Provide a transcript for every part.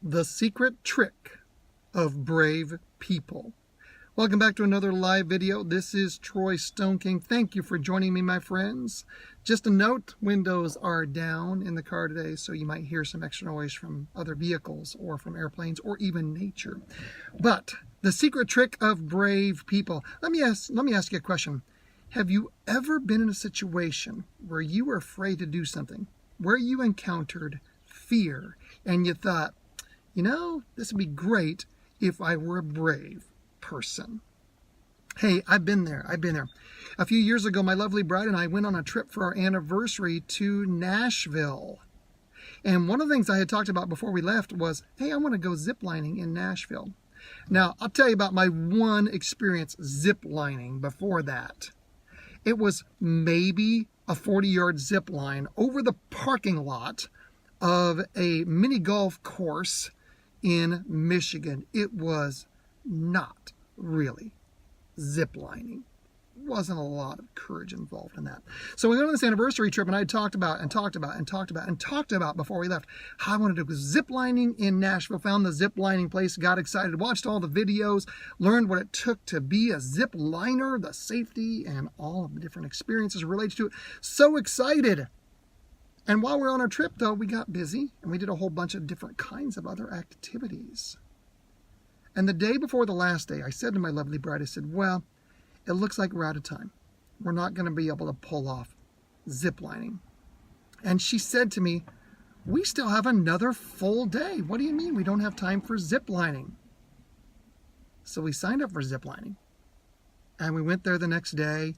The secret trick of brave people. Welcome back to another live video. This is Troy Stone King. Thank you for joining me, my friends. Just a note, windows are down in the car today, so you might hear some extra noise from other vehicles or from airplanes or even nature. But the secret trick of brave people. Let me ask you a question. Have you ever been in a situation where you were afraid to do something, where you encountered fear, and you thought, you know, this would be great if I were a brave person? Hey, I've been there. A few years ago, my lovely bride and I went on a trip for our anniversary to Nashville. And one of the things I had talked about before we left was, hey, I want to go ziplining in Nashville. Now, I'll tell you about my one experience ziplining before that. It was maybe a 40-yard zip line over the parking lot of a mini golf course in Michigan. It was not really ziplining. Wasn't a lot of courage involved in that. So we went on this anniversary trip, and I talked about before we left how I wanted to go ziplining in Nashville. Found the ziplining place, got excited, watched all the videos, learned what it took to be a zip liner, the safety and all of the different experiences related to it. So excited. And while we were on our trip, though, we got busy and we did a whole bunch of different kinds of other activities. And the day before the last day, I said to my lovely bride, I said, well, it looks like we're out of time. We're not going to be able to pull off ziplining. And she said to me, we still have another full day. What do you mean we don't have time for ziplining? So we signed up for ziplining. And we went there the next day.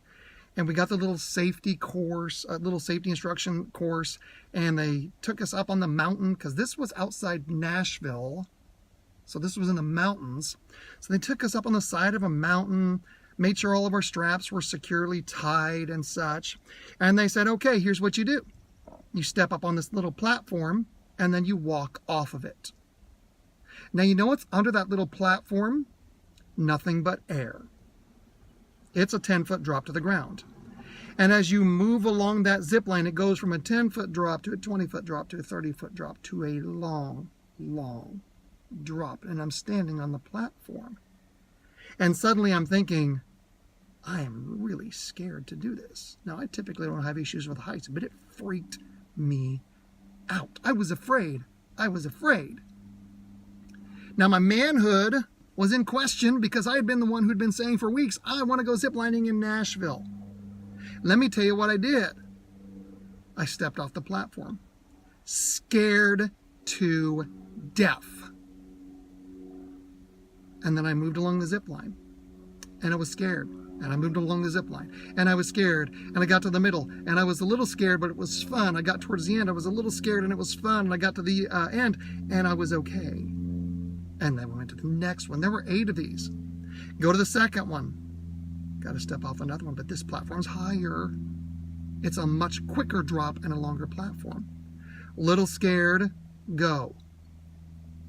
And we got the little safety course, a little safety instruction course. And they took us up on the mountain because this was outside Nashville. So this was in the mountains. So they took us up on the side of a mountain, made sure all of our straps were securely tied and such. And they said, okay, here's what you do. You step up on this little platform and then you walk off of it. Now, you know what's under that little platform? Nothing but air. It's a 10-foot drop to the ground. And as you move along that zip line, it goes from a 10-foot drop to a 20-foot drop to a 30-foot drop to a long, long drop. And I'm standing on the platform. And suddenly I'm thinking, I am really scared to do this. Now, I typically don't have issues with heights, but it freaked me out. I was afraid. Now, my manhood was in question because I had been the one who'd been saying for weeks, I want to go ziplining in Nashville. Let me tell you what I did. I stepped off the platform, scared to death. And then I moved along the zip line, and I was scared. And I moved along the zip line, and I was scared. And I got to the middle, and I was a little scared, but it was fun. I got towards the end, I was a little scared, and it was fun. And I got to the end, and I was okay. And then we went to the next one. There were 8 of these. Go to the second one. Got to step off another one, but this platform's higher. It's a much quicker drop and a longer platform. Little scared, go.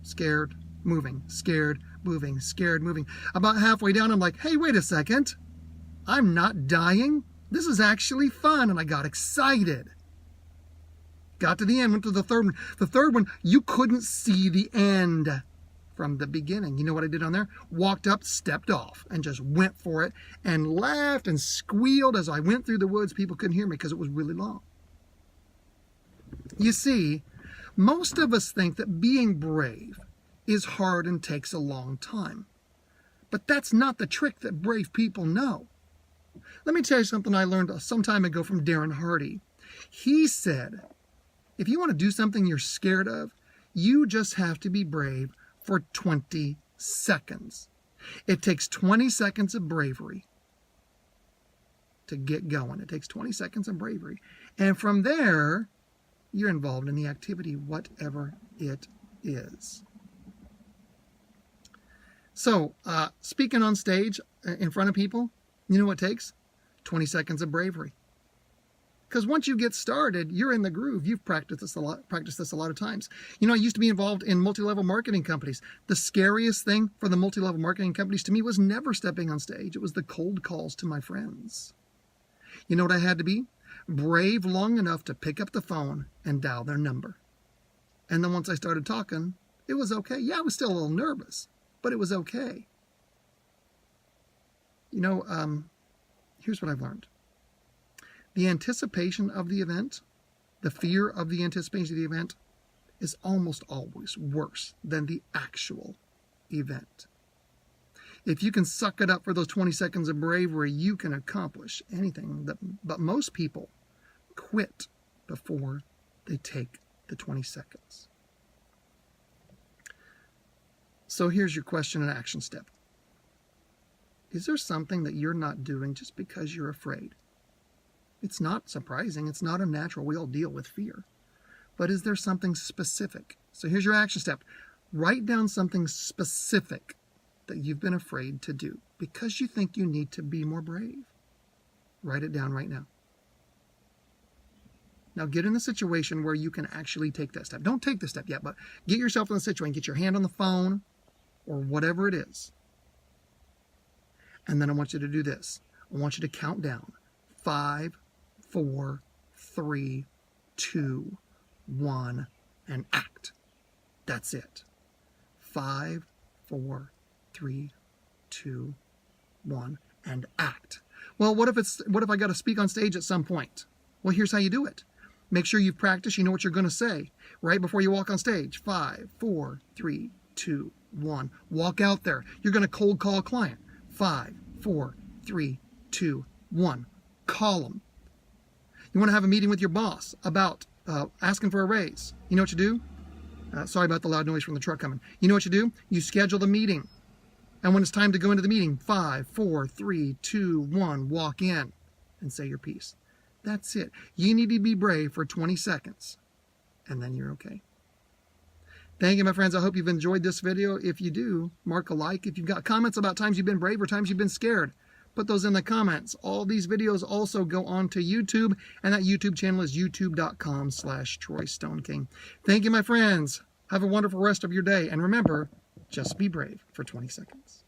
Scared, moving, scared, moving, scared, moving. About halfway down, I'm like, hey, wait a second. I'm not dying. This is actually fun. And I got excited. Got to the end, went to the third one. The third one, you couldn't see the end from the beginning. You know what I did on there? Walked up, stepped off, and just went for it and laughed and squealed as I went through the woods. People couldn't hear me because it was really long. You see, most of us think that being brave is hard and takes a long time. But that's not the trick that brave people know. Let me tell you something I learned some time ago from Darren Hardy. He said, if you want to do something you're scared of, you just have to be brave for 20 seconds. It takes 20 seconds of bravery to get going. It takes 20 seconds of bravery. And from there, you're involved in the activity, whatever it is. So, speaking on stage in front of people, you know what it takes? 20 seconds of bravery. Because once you get started, you're in the groove. You've practiced this a lot of times. You know, I used to be involved in multi-level marketing companies. The scariest thing for the multi-level marketing companies to me was never stepping on stage. It was the cold calls to my friends. You know what I had to be? Brave long enough to pick up the phone and dial their number. And then once I started talking, It was okay. Yeah, I was still a little nervous, but it was okay. You know, here's what I've learned. The anticipation of the event, the fear of the anticipation of the event, is almost always worse than the actual event. If you can suck it up for those 20 seconds of bravery, you can accomplish anything. But most people quit before they take the 20 seconds. So here's your question and action step. Is there something that you're not doing just because you're afraid? It's not surprising. It's not unnatural. We all deal with fear. But is there something specific? So here's your action step. Write down something specific that you've been afraid to do because you think you need to be more brave. Write it down right now. Now get in a situation where you can actually take that step. Don't take the step yet, but get yourself in the situation. Get your hand on the phone or whatever it is. And then I want you to do this. I want you to count down. 5, 4, 3, 2, 1, and act. That's it. 5, 4, 3, 2, 1, and act. Well, what if I got to speak on stage at some point? Well, here's how you do it. Make sure you've practiced. You know what you're going to say right before you walk on stage. 5, 4, 3, 2, 1. Walk out there. You're going to cold call a client. 5, 4, 3, 2, 1. Call them. You want to have a meeting with your boss about asking for a raise. You know what you do? Sorry about the loud noise from the truck coming. You know what you do? You schedule the meeting. And when it's time to go into the meeting, 5, 4, 3, 2, 1, walk in and say your piece. That's it. You need to be brave for 20 seconds, and then you're okay. Thank you, my friends. I hope you've enjoyed this video. If you do, mark a like. If you've got comments about times you've been brave or times you've been scared, put those in the comments. All these videos also go on to YouTube, and that YouTube channel is youtube.com/TroyStoneKing. Thank you, my friends. Have a wonderful rest of your day. And remember, just be brave for 20 seconds.